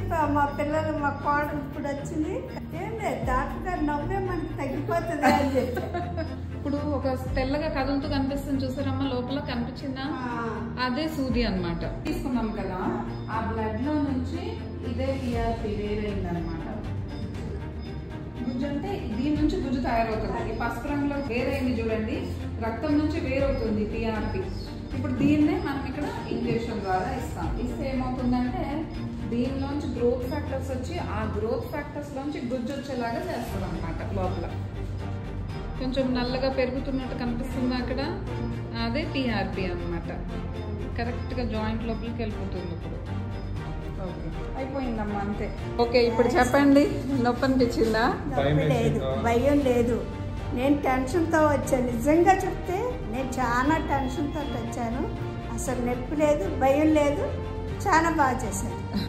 చెప్పా మా పిల్లలు మా కోడలు ఇప్పుడు వచ్చింది ఏం లేదు డాక్టర్ గారు నవ్వే మనకి తగ్గిపోతుంది అని చెప్పి. ఇప్పుడు ఒక తెల్లగా కదులుతూ కనిపిస్తుంది చూసారమ్మా, లోపల కనిపించిందా? అదే సూది అన్నమాట. తీసుకున్నాం కదా, ఆ బ్లడ్ లో నుంచి ఇదే టీఆర్పీ వేరైంది అనమాట. గుజ్జు అంటే దీని నుంచి గుజ్జు తయారవుతుంది. ఈ పసుపు రంగులో వేరైంది చూడండి, రక్తం నుంచి వేరవుతుంది టీఆర్పీ. ఇప్పుడు దీన్నే మనం ఇక్కడ ఇంజెక్షన్ ద్వారా ఇస్తాం. ఇస్తే ఏమవుతుందంటే దీనిలోంచి గ్రోత్ ఫ్యాక్టర్స్ వచ్చి ఆ గ్రోత్ ఫ్యాక్టర్స్ లోంచి గుజ్జు వచ్చేలాగా చేస్తాం అనమాట. లోపల కొంచెం నల్లగా పెరుగుతున్నట్టు కనిపిస్తుంది అక్కడ, అదే టీఆర్పీ అనమాట. కరెక్ట్గా జాయింట్ లోపలికి వెళ్ళిపోతుంది. ఇప్పుడు ఓకే అయిపోయిందమ్మా, అంతే. ఓకే ఇప్పుడు చెప్పండి, నొప్పి అనిపించిందా? నొప్పి లేదు, భయం లేదు. నేను టెన్షన్తో వచ్చాను, నిజంగా చెప్తే నేను చాలా టెన్షన్తో వచ్చాను. అసలు నొప్పి లేదు, భయం లేదు, చాలా బాగా చేశాను.